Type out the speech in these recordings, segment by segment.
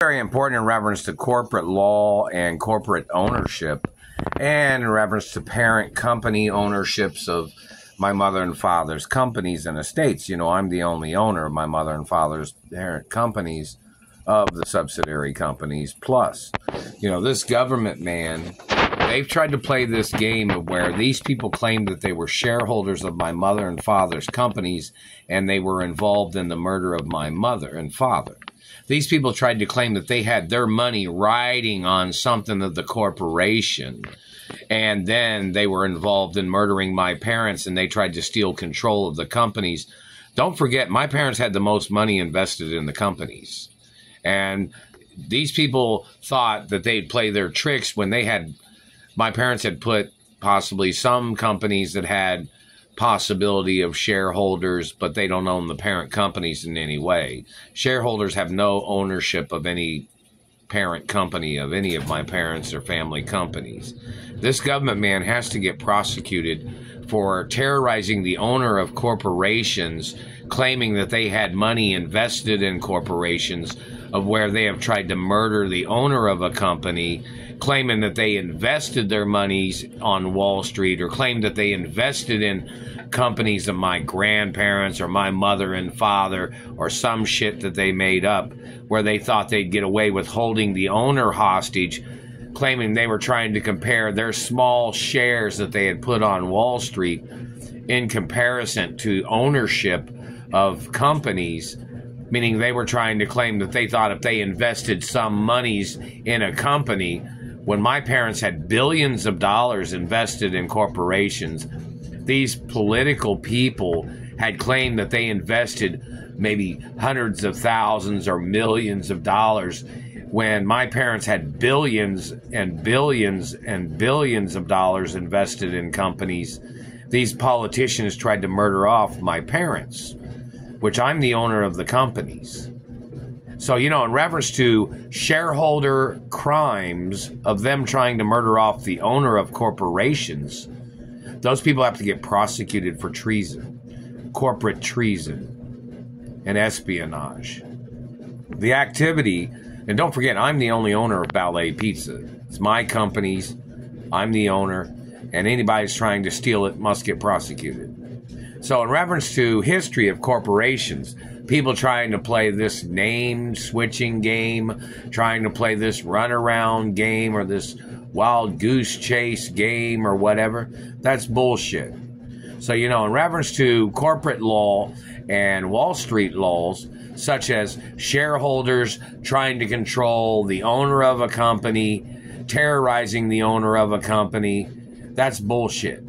Very important in reference to corporate law and corporate ownership, and in reference to parent company ownerships of my mother and father's companies and estates. You know, I'm the only owner of my mother and father's parent companies, of the subsidiary companies. Plus, you know, this government man, they've tried to play this game of where these people claim that they were shareholders of my mother and father's companies and they were involved in the murder of my mother and father. These people tried to claim that they had their money riding on something of the corporation, and then they were involved in murdering my parents, and they tried to steal control of the companies. Don't forget, my parents had the most money invested in the companies. And these people thought that they'd play their tricks when my parents had put possibly some companies that had possibility of shareholders, but they don't own the parent companies in any way. Shareholders have no ownership of any parent company of any of my parents or family companies. This government man has to get prosecuted for terrorizing the owner of corporations, claiming that they had money invested in corporations, of where they have tried to murder the owner of a company, claiming that they invested their monies on Wall Street, or claimed that they invested in companies of my grandparents or my mother and father, or some shit that they made up where they thought they'd get away with holding the owner hostage, claiming they were trying to compare their small shares that they had put on Wall Street in comparison to ownership of companies, meaning they were trying to claim that they thought if they invested some monies in a company, when my parents had billions of dollars invested in corporations, these political people had claimed that they invested maybe hundreds of thousands or millions of dollars, when my parents had billions and billions and billions of dollars invested in companies. These politicians tried to murder off my parents, which I'm the owner of the companies. So, you know, in reference to shareholder crimes of them trying to murder off the owner of corporations, those people have to get prosecuted for treason, corporate treason, and espionage. The activity, and don't forget, I'm the only owner of Ballet Pizza. It's my company's, I'm the owner, and anybody who's trying to steal it must get prosecuted. So in reference to history of corporations, people trying to play this name switching game, trying to play this runaround game or this wild goose chase game or whatever, that's bullshit. So, you know, in reference to corporate law and Wall Street laws, such as shareholders trying to control the owner of a company, terrorizing the owner of a company, that's bullshit.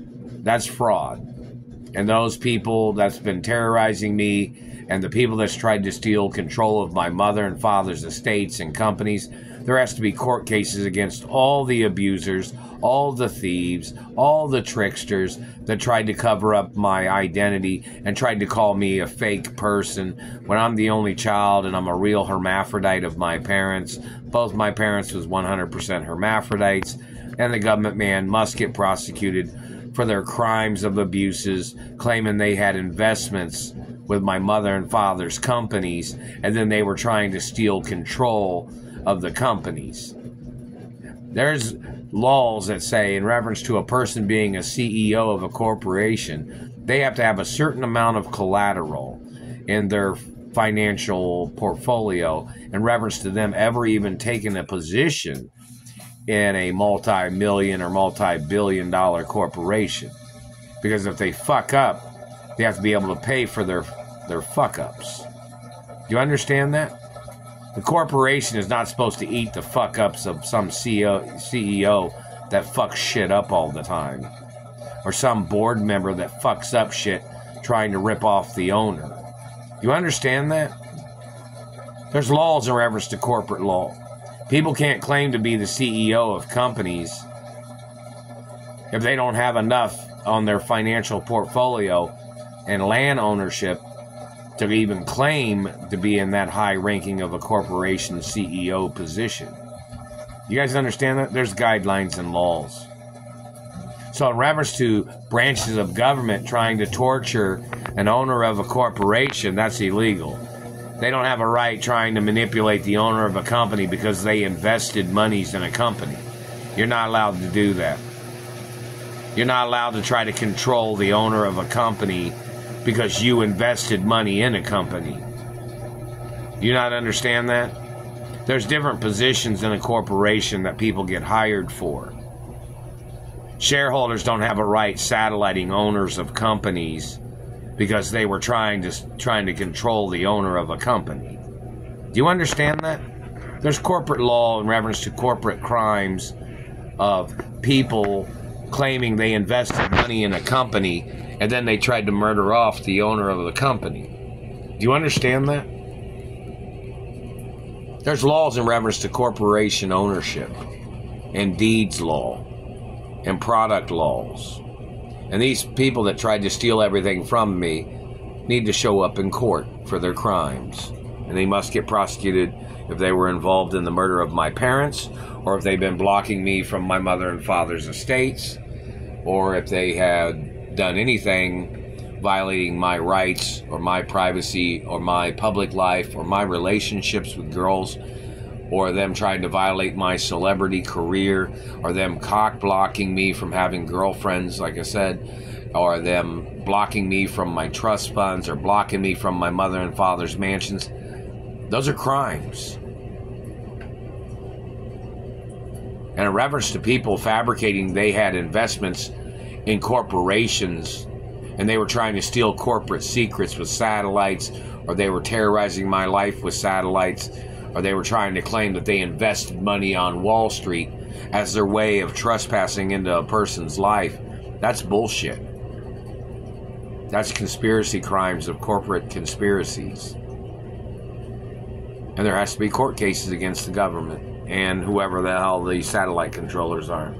That's fraud. And those people that's been terrorizing me, and the people that's tried to steal control of my mother and father's estates and companies, there has to be court cases against all the abusers, all the thieves, all the tricksters that tried to cover up my identity and tried to call me a fake person when I'm the only child and I'm a real hermaphrodite of my parents. Both my parents was 100% hermaphrodites, and the government man must get prosecuted for their crimes of abuses, claiming they had investments with my mother and father's companies, and then they were trying to steal control of the companies. There's laws that say, in reference to a person being a CEO of a corporation, they have to have a certain amount of collateral in their financial portfolio in reference to them ever even taking a position in a multi-million or multi-billion dollar corporation. Because if they fuck up, they have to be able to pay for their fuck-ups. Do you understand that? The corporation is not supposed to eat the fuck-ups of some CEO that fucks shit up all the time, or some board member that fucks up shit trying to rip off the owner. You understand that? There's laws in reference to corporate law. People can't claim to be the CEO of companies if they don't have enough on their financial portfolio and land ownership to even claim to be in that high ranking of a corporation CEO position. You guys understand that? There's guidelines and laws. So in reference to branches of government trying to torture an owner of a corporation, that's illegal. They don't have a right trying to manipulate the owner of a company because they invested monies in a company. You're not allowed to do that. You're not allowed to try to control the owner of a company because you invested money in a company. Do you not understand that? There's different positions in a corporation that people get hired for. Shareholders don't have a right satelliting owners of companies because they were trying to control the owner of a company. Do you understand that? There's corporate law in reference to corporate crimes of people claiming they invested money in a company and then they tried to murder off the owner of the company. Do you understand that? There's laws in reference to corporation ownership and deeds law and product laws. And these people that tried to steal everything from me need to show up in court for their crimes. And they must get prosecuted if they were involved in the murder of my parents, or if they've been blocking me from my mother and father's estates, or if they had done anything violating my rights or my privacy or my public life or my relationships with girls, or them trying to violate my celebrity career, or them cock blocking me from having girlfriends, like I said, or them blocking me from my trust funds, or blocking me from my mother and father's mansions. Those are crimes. And in reference to people fabricating they had investments in corporations and they were trying to steal corporate secrets with satellites, or they were terrorizing my life with satellites, or they were trying to claim that they invested money on Wall Street as their way of trespassing into a person's life, that's bullshit. That's conspiracy crimes of corporate conspiracies. And there has to be court cases against the government and whoever the hell the satellite controllers are.